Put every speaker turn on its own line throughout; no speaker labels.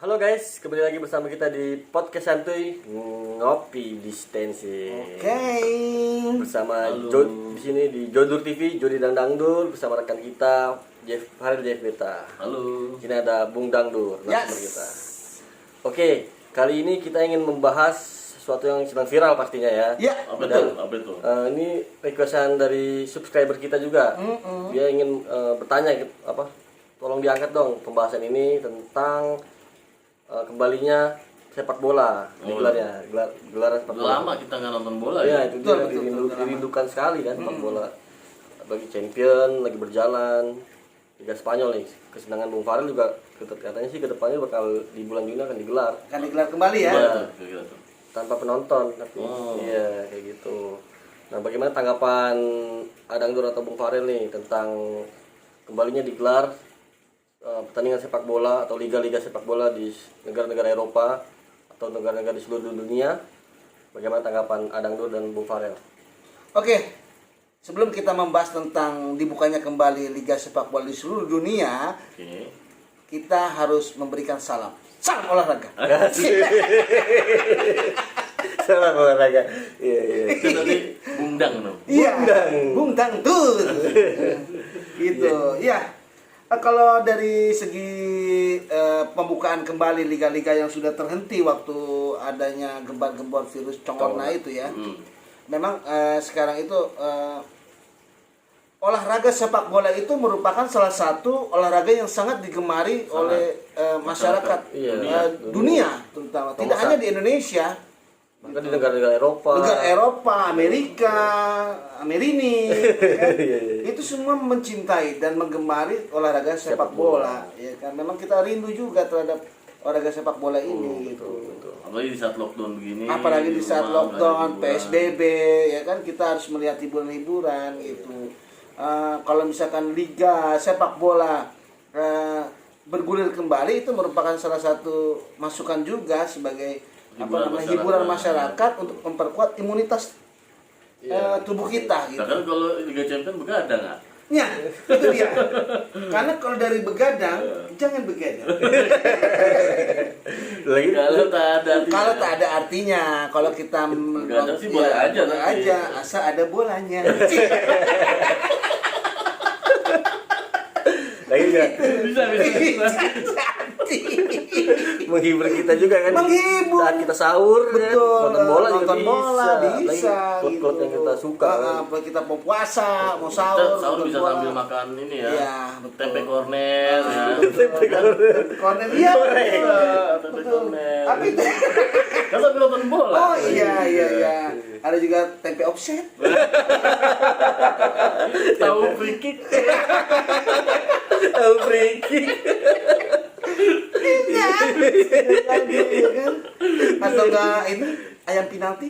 Halo guys, kembali lagi bersama kita di podcast santuy ngopi distensi.
Oke.
Bersama di sini di Jodur TV, Jodi dan Dangdur bersama rekan kita Jeff Haril Jeff Beta.
Halo.
Sini ada Bung Dangdur narasumber
Yes.
kita. Oke, kali ini kita ingin membahas sesuatu yang sedang viral pastinya ya.
Ya,
Apa
Dan,
itu?
ini requestan dari subscriber kita juga. Dia ingin bertanya tolong diangkat dong pembahasan ini tentang kembalinya sepak bola digelarnya gelaran sepak
Udah
bola.
lama kita nggak nonton bola
Ya,
ya.
itu
Betul,
dia
betul,
dirindukan sekali kan sepak bola. Bagi champion lagi berjalan Liga Spanyol nih. Kesenangan Bung Farel juga katanya sih kedepannya bakal di bulan Juni akan digelar
akan digelar kembali ya.
Gimana tuh? Kayak gitu tuh.
tanpa penonton tapi iya kayak gitu. Nah, bagaimana tanggapan Adangdur atau Bung Farel nih tentang kembalinya digelar pertandingan sepak bola atau liga-liga sepak bola di negara-negara Eropa atau negara-negara di seluruh dunia? Bagaimana tanggapan Adangdur dan Bung Farel?
Oke. Sebelum kita membahas tentang dibukanya kembali liga sepak bola di seluruh dunia,
Oke.
kita harus memberikan salam. Salam olahraga.
Salam olahraga. Iya.
Itu tadi bundang no.
Iya. Bung Dangdur. Gitu. Ya. Kalau dari segi pembukaan kembali liga-liga yang sudah terhenti waktu adanya gembar-gembor virus corona itu ya. Memang sekarang itu olahraga sepak bola itu merupakan salah satu olahraga yang sangat digemari oleh masyarakat
Iya,
dunia terutama. Tidak hanya di Indonesia,
bahkan di negara-negara Eropa.
negara Eropa, Amerika, Amerini, kan?
Iya.
Itu semua mencintai dan menggemari olahraga sepak bola. Ya kan, memang kita rindu juga terhadap olahraga sepak bola ini gitu.
Apalagi di saat lockdown begini.
Apalagi di saat
rumah,
lockdown,
nggak ada hiburan.
PSBB, ya kan kita harus melihat hiburan-hiburan gitu. Kalau misalkan liga sepak bola bergulir kembali itu merupakan salah satu masukan juga sebagai hiburan masyarakat untuk memperkuat imunitas tubuh kita gitu.
Nah, kan kalau Liga Champion begadang nggak?
Ya, itu dia. Karena kalau dari begadang, jangan begadang.
Lagi
Kalau tak ada artinya, kalau kita
Begadang sih boleh aja,
boleh
tapi.
aja, asal ada bolanya.
lagi enggak
Bisa.
menghibur kita juga kan.
Menghibur.
Saat kita sahur
Betul,
nonton bola juga
nonton bola bisa,
Lagi klub-klub
gitu.
yang kita suka kan.
Apa kita mau puasa, mau
Kita
sahur,
sahur
nonton
bisa
bola.
sambil makan ini ya.
Iya, betul.
Tempe kornet ya.
Kornet iya.
Tempe kornet.
Apa itu?
Kan sambil nonton bola.
Oh iya. Ada juga tempe offset.
Tahu free kick.
Tahu breaking.
Iya kan? Atau enggak ini ayam penalti?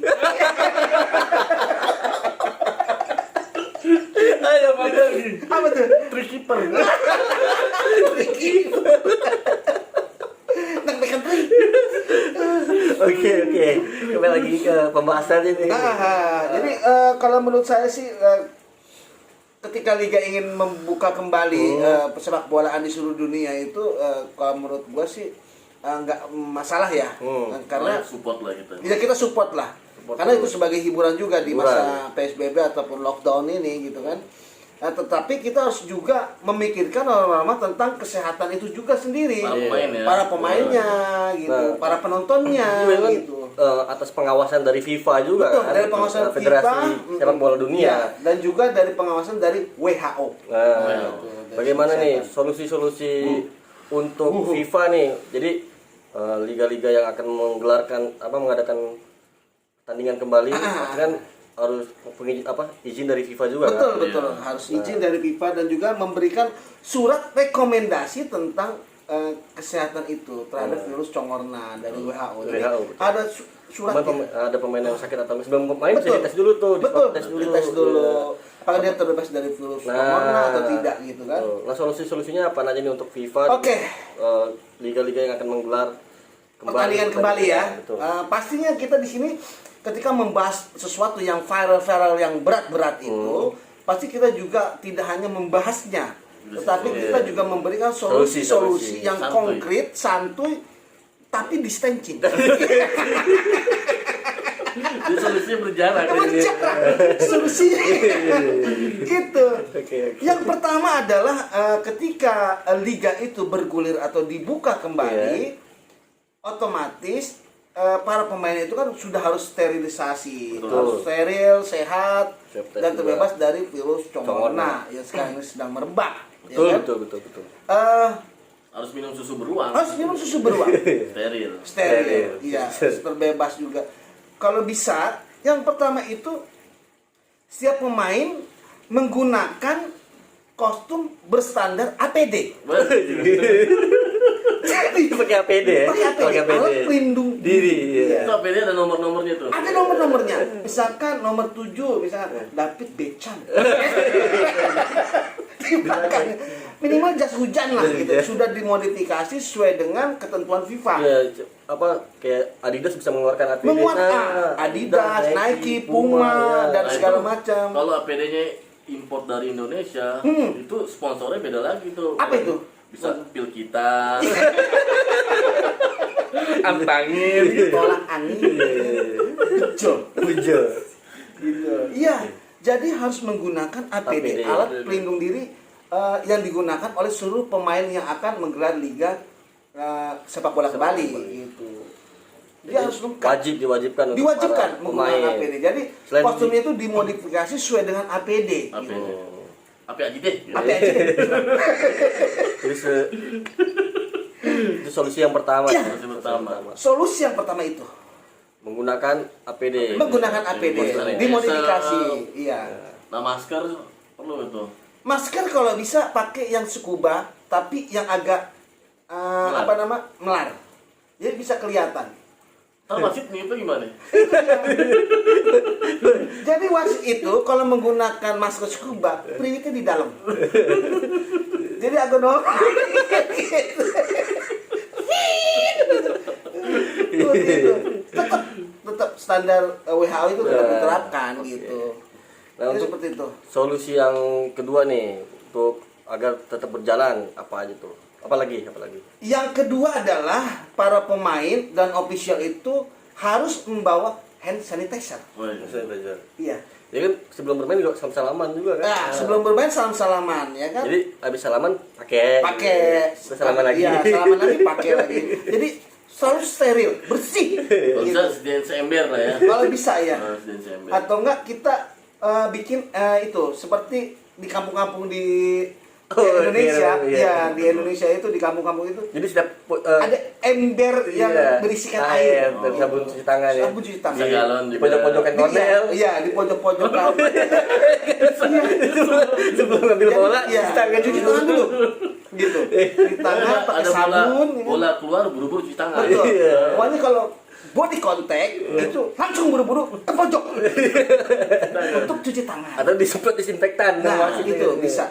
Ayo lagi.
Apa tuh?
Free keeper.
Nek-nekan tri.
Oke. Kembali lagi ke pembahasan ini.
Jadi kalau menurut saya sih ketika liga ingin membuka kembali sepak bolaan di seluruh dunia itu kalau menurut gua sih nggak masalah ya. Karena
support lah kita.
ya kita support lah. Karena itu sebagai hiburan juga di masa PSBB ataupun lockdown ini gitu kan. Tetapi kita harus juga memikirkan lama-lama tentang kesehatan itu juga sendiri.
Para pemain ya.
Para pemainnya gitu, para penontonnya
Itu memang,
gitu.
atas pengawasan dari FIFA juga
Betul,
kan?
dari pengawasan
Federasi
FIFA,
Sepak Bola Dunia.
Ya, dan juga dari pengawasan dari WHO.
Nah,
Dari
bagaimana nih
kesehatan.
solusi-solusi untuk FIFA nih? Jadi liga-liga yang akan mengadakan pertandingan kembali kan harus izin dari FIFA juga kan?
Betul, harus izin dari FIFA dan juga memberikan surat rekomendasi tentang kesehatan itu terhadap virus congorna dari WHO. Jadi,
WHO, betul.
ada surat
Ada pemain yang sakit atau sebelum pemain bisa
Betul.
dites dulu tuh,
betul,
tes dulu.
dites dulu.
Iya.
Apakah dia terbebas dari virus corona atau tidak gitu kan?
Betul. Nah, solusinya apa aja nih untuk FIFA?
Oke.
Liga-liga yang akan menggelar
Pertandingan kembali ya.
Betul.
Pastinya kita di sini ketika membahas sesuatu yang viral yang berat-berat itu, pasti kita juga tidak hanya membahasnya, tetapi kita juga memberikan solusi-solusi yang
santuy.
konkret, santuy, tapi distancing.
Jadi solusinya berjarak.
Berjarak. Solusinya gitu.
Oke.
Yang pertama adalah ketika liga itu bergulir atau dibuka kembali, otomatis para pemain itu kan sudah harus sterilisasi,
Betul.
harus steril, sehat,
Safety
dan
juga.
terbebas dari virus
Congorna.
congorna yang sekarang ini sedang merebak.
Betul,
ya kan?
betul.
Harus minum susu beruang.
Harus minum susu beruang.
Steril.
Steril, iya, terbebas juga. Kalau bisa, yang pertama itu setiap pemain menggunakan kostum berstandar APD. Jadi
Pakai APD ya?
pakai APD, alat pelindung
diri. Iya.
Itu APD ada nomor-nomornya tuh.
Ada nomor-nomornya. Misalkan nomor 7, misalkan David Beckham. Di belakangnya. Minimal jas hujan lah gitu. Sudah dimodifikasi sesuai dengan ketentuan FIFA.
Ya, kayak Adidas bisa mengeluarkan APD.
Menguat Adidas, Nike, Puma, dan
Nah,
segala
itu
macam.
Kalau APD-nya import dari Indonesia, itu sponsornya beda lagi tuh.
Apa itu?
Bisa pil kita. Antangin.
Tolak angin. Bejo.
Bejo.
Gitu. Iya. Jadi harus menggunakan APD,
APD.
alat pelindung diri yang digunakan oleh seluruh pemain yang akan menggelar liga sepak bola kembali gitu. Dia harus lengkap.
Diwajibkan untuk
Diwajibkan
para
menggunakan
pemain.
APD. Jadi
Selain
kostumnya itu dimodifikasi sesuai dengan APD.
APD.
Gitu.
Apa aja deh.
APD.
Jadi itu solusi yang pertama.
Iya.
Solusi pertama.
Solusi yang pertama itu
Menggunakan APD.
menggunakan APD, dimodifikasi. Iya.
Nah, masker perlu itu.
Masker kalau bisa pakai yang scuba tapi yang agak melar. Jadi bisa kelihatan.
Ntar wasit nih itu gimana?
Jadi wasit itu kalau menggunakan masker scuba, priwitnya di dalam. Jadi agak gitu. Tetap standar WHO itu tetap diterapkan gitu.
Nah,
Jadi
untuk
seperti itu.
solusi yang kedua nih untuk agar tetap berjalan apa aja tuh? Apalagi?
Yang kedua adalah para pemain dan official itu harus membawa hand sanitizer.
Woi.
Iya.
Jadi kan sebelum bermain juga salam-salaman juga kan?
Nah, sebelum bermain salam-salaman ya kan?
Jadi habis salaman pakai.
Pakai
salaman lagi.
Iya, salaman lagi pakai lagi. Jadi selalu steril, bersih.
Kalau
Gitu.
bisa sediain seember lah ya.
Kalau bisa ya.
Sediain seember.
Atau enggak kita bikin itu seperti di kampung-kampung di
Oh,
Indonesia.
iya.
Ya, di Indonesia itu di kampung-kampung itu
Jadi setiap
ada ember yang
iya,
berisikan air.
dan sabun cuci tangan ya.
Sabun cuci tangan.
Segalon
Di
juga.
pojok-pojokan kornel.
Iya, di pojok-pojokan.
Sebelum ngambil bola,
Iya,
cuci tangan
cuci tangan dulu. Gitu. Di tangan pakai
Ada bola,
sabun. ya kan?
bola keluar buru-buru cuci tangan.
Betul.
Iya.
Pokoknya kalau body contact itu langsung buru-buru ke pojok untuk cuci tangan.
Atau disemprot disinfektan.
Nah,
sama
itu bisa.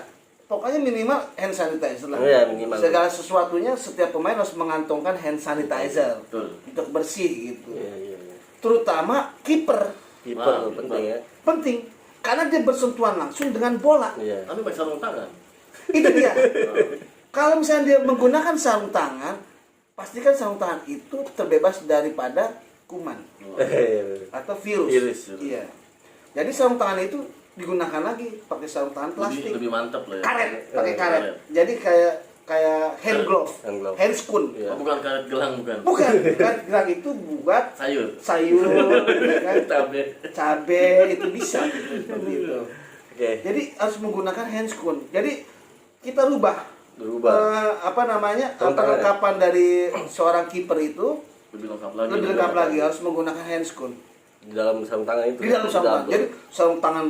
Pokoknya minimal hand sanitizer lah.
Iya, minimal.
Segala sesuatunya setiap pemain harus mengantongkan hand sanitizer
Betul.
untuk bersih gitu.
Iya.
Terutama kiper
Kiper
Wah,
tuh penting ya.
penting karena dia bersentuhan langsung dengan bola.
Iya.
Tapi pakai sarung tangan.
Itu dia. Kalau misalnya dia menggunakan sarung tangan, pastikan sarung tangan itu terbebas daripada kuman atau virus.
Virus.
Iya. Jadi sarung tangan itu digunakan lagi pakai sarung tangan plastik.
Lebih mantap lah ya.
Karet, pakai karet.
Karet.
Jadi kayak hand glove,
Hand glove.
hand spoon.
Iya.
Oh, bukan karet gelang bukan.
Bukan, karet gelang itu buat
Sayur.
sayur, ya kan?
Cabe.
Cabe itu bisa seperti itu.
Oke.
Jadi harus menggunakan hand spoon. Jadi kita rubah
Sarung tangan
perlengkapan dari seorang kiper itu
Lebih lengkap lagi.
lebih lengkap lagi, harus menggunakan hand spoon.
Di dalam sarung tangan itu.
Di dalam sarung tangan.
Double.
Jadi sarung tangan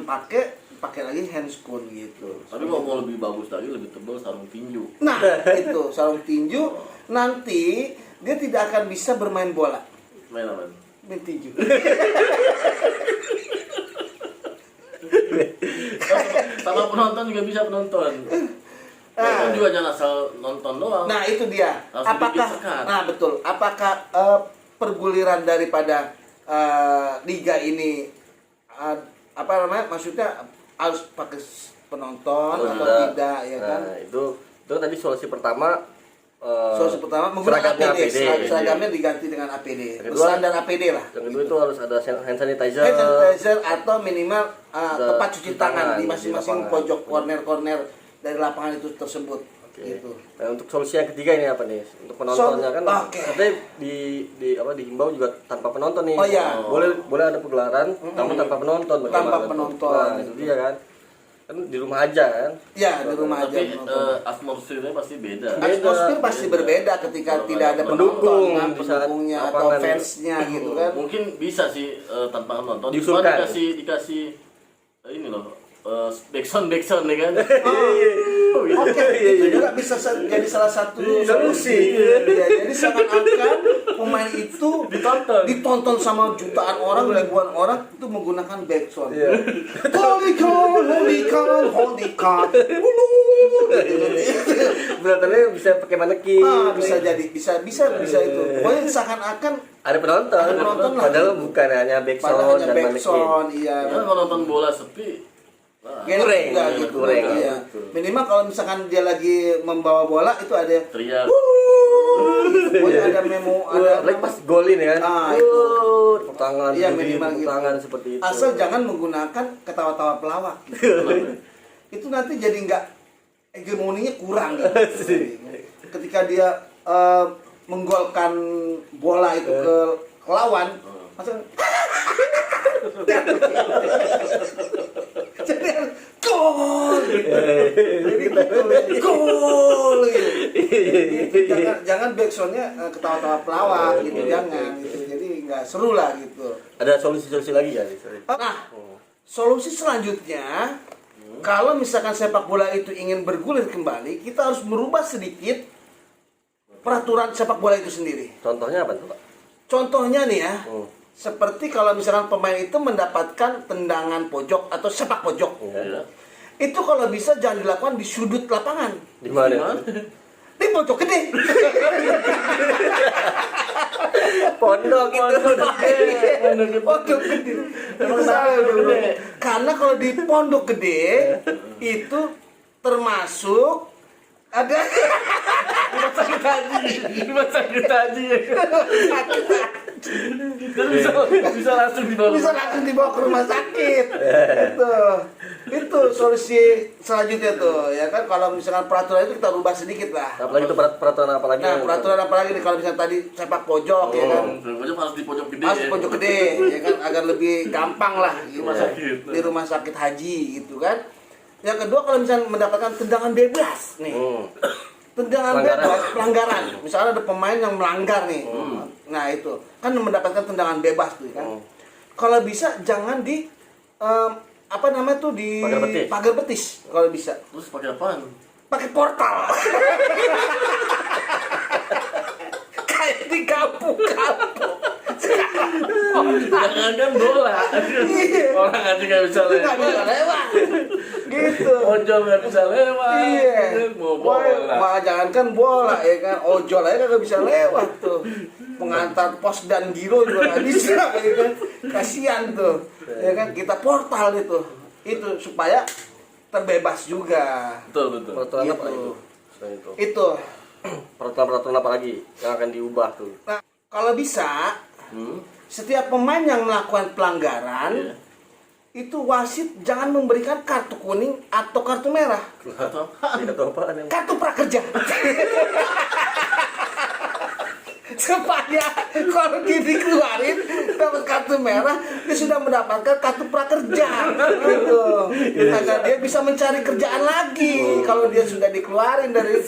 pakai lagi hand spoon gitu.
Tapi kalau mau lebih bagus lagi, lebih tebal sarung tinju.
Nah, itu sarung tinju nanti dia tidak akan bisa bermain bola.
Main apa?
Main tinju.
Sama penonton juga bisa penonton. Penonton juga jangan asal nonton doang.
Nah, itu dia.
Harus
Apakah
dibikin sekat.
nah betul. Apakah perguliran daripada liga ini maksudnya harus pakai penonton
Atau
atau tidak ya kan?
Nah, itu tadi solusi pertama
Solusi pertama menggunakan
seragamnya
APD,
APD.
seragamnya diganti dengan APD,
Yang kedua-
standar APD lah.
Yang kedua itu harus ada hand sanitizer.
Hand sanitizer atau minimal tempat cuci tangan di
di
masing-masing
lapangan.
pojok corner-corner dari lapangan itu tersebut.
Oke.
Gitu.
Nah, untuk solusi yang ketiga ini apa nih? Untuk penontonnya kan
Oke.
katanya dihimbau juga tanpa penonton nih.
Oh, iya.
Boleh ada pegelaran namun tanpa penonton.
Tanpa
Bagaimana tuh?
penonton.
Nah, itu dia kan. Kan di rumah aja kan.
Ya, di rumah aja.
Tapi
menonton.
atmosfernya pasti beda.
Atmosfer pasti berbeda ketika
Kalau
tidak ada
pendukung
penonton,
di saat
pendukungnya atau
lapangan.
fansnya gitu kan.
Mungkin bisa sih tanpa penonton. Cuma
Diusulkan.
dikasih ini loh. Backsound nih kan.
Oke, itu juga bisa jadi salah satu solusi. Ya, jadi seakan-akan pemain itu ditonton sama jutaan orang, ribuan orang itu menggunakan backsound. Holy cow, holy cow, holy cow.
Beratannya bisa pakai manekin.
Bisa jadi, bisa itu. Pokoknya seakan-akan
Ada penonton.
Ada penonton lah.
Padahal bukan hanya backsound
padahal hanya
dan manekin.
backsound, iya.
Ya kalau nonton bola sepi.
Kurang, gitu.
kurang.
Iya. Minimal kalau misalkan dia lagi membawa bola itu ada yang
Teriak.
pokoknya ada memo, ada
Apalagi pas gol ini kan.
Itu.
Tepuk tangan,
Iya,
berdiri,
minimal
tepuk
gitu.
tangan seperti itu.
Asal jangan menggunakan ketawa-tawa pelawak. Itu nanti jadi nggak hegemoninya kurang gitu. Ketika dia menggolkan bola itu ke lawan, masa jadi gol gitu. Jadi gol gitu. Jangan backsoundnya ketawa-tawa pelawak gitu, jangan gitu. Jadi nggak seru lah gitu.
Ada solusi-solusi lagi ya?
Nah, solusi selanjutnya, kalau misalkan sepak bola itu ingin bergulir kembali, kita harus merubah sedikit peraturan sepak bola itu sendiri.
Contohnya apa tuh, Pak?
Contohnya nih ya,
Hmm.
seperti kalau misalkan pemain itu mendapatkan tendangan pojok atau sepak pojok,
Ya.
itu kalau bisa jangan dilakukan di sudut lapangan,
Di mana?
di pojok gede.
Pondok itu.
Pondok gede. Itu salah dulu. Karena kalau di pondok gede itu termasuk ada
Rumah sakit haji. Bisa langsung dibawa.
bisa langsung dibawa ke rumah sakit. Itu solusi selanjutnya tuh, ya kan. Kalau misalkan peraturan itu kita rubah sedikit lah.
Apalagi itu peraturan apa lagi?
Nah, peraturan apa lagi nih kalau misalnya tadi sepak pojok, ya kan.
Pojok harus di pojok gede.
Harus pojok gede, ya kan, agar lebih gampang lah gitu.
Rumah sakit.
Di rumah sakit haji gitu kan. Yang kedua, kalau misalnya mendapatkan tendangan bebas nih. Tendangan bebas, pelanggaran. Misalnya ada pemain yang melanggar nih. Nah, itu kan mendapatkan tendangan bebas tuh kan. Kalau bisa jangan di apa namanya tuh di
Pagar betis.
pagar betis kalau bisa.
Terus pakai apaan?
Pakai portal. Kayak di kampung-kampung.
Jangan kan bola. Orang aja nggak bisa
Nggak bisa
lewat.
lewat. Gitu.
Ojol nggak bisa lewat.
Iya.
Mau bola.
Wah, jangankan bola ya kan, ojol aja nggak bisa lewat tuh. Pengantar pos dan giro juga nggak bisa, ya kan. Kasihan tuh, ya kan. Kita portal itu supaya terbebas juga.
Betul.
Peraturan apa
Gitu.
itu? Selain itu.
Itu.
Peraturan apa lagi yang akan diubah tuh?
Nah, kalau bisa, setiap pemain yang melakukan pelanggaran itu wasit jangan memberikan kartu kuning atau kartu merah.
Atau
Tidak tahu apaan yang
Kartu prakerja. Supaya kalau dia dikeluarin dapat kartu merah, dia sudah mendapatkan kartu prakerja gitu. Agar dia bisa mencari kerjaan lagi kalau dia sudah dikeluarin dari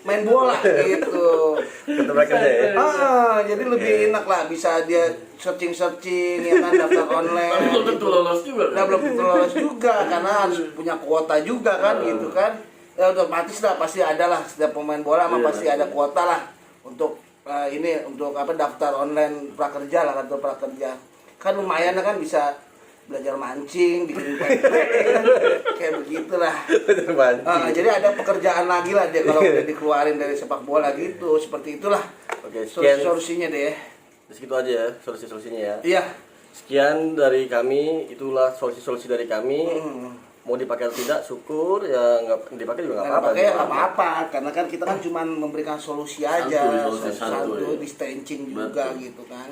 main bola gitu.
kata mereka ya.
Jadi lebih enak lah, bisa dia searching ya kan, daftar online.
tapi belum tentu lolos juga.
Nah, belum tentu lolos juga karena harus punya kuota juga kan gitu kan. Ya otomatis lah pasti ada lah, setiap pemain bola mah pasti ada kuota lah untuk ini untuk apa, daftar online prakerja lah, kartu prakerja. Kan lumayan kan, bisa belajar mancing, bikin pempek, kayak begitulah. Jadi ada pekerjaan lagi lah dia kalau udah dikeluarin dari sepak bola gitu, seperti itulah.
Oke, sekian.
Solusinya deh.
Segitu aja ya solusi-solusinya ya.
Iya.
Sekian dari kami, itulah solusi-solusi dari kami. mau dipakai atau tidak syukur, ya nggak dipakai juga nggak
Nggak
apa-apa.
pakai ya nggak apa-apa, karena kan kita kan cuma memberikan solusi aja,
Solusi santuy.
di stretching juga
Betul.
gitu kan.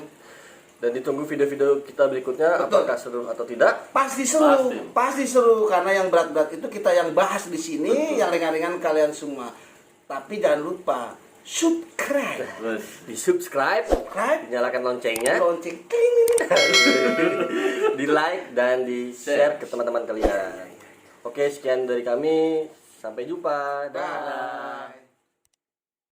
Dan ditunggu video-video kita berikutnya,
Betul.
apakah seru atau tidak.
Pasti seru,
Pasti.
pasti seru karena yang berat-berat itu kita yang bahas di sini, yang ringan-ringan kalian semua. Tapi jangan lupa subscribe,
Terus.
Di subscribe, nyalakan loncengnya,
lonceng, kling.
di like dan di share ke teman-teman kalian. Oke, sekian dari kami. Sampai jumpa. Dah.
Bye.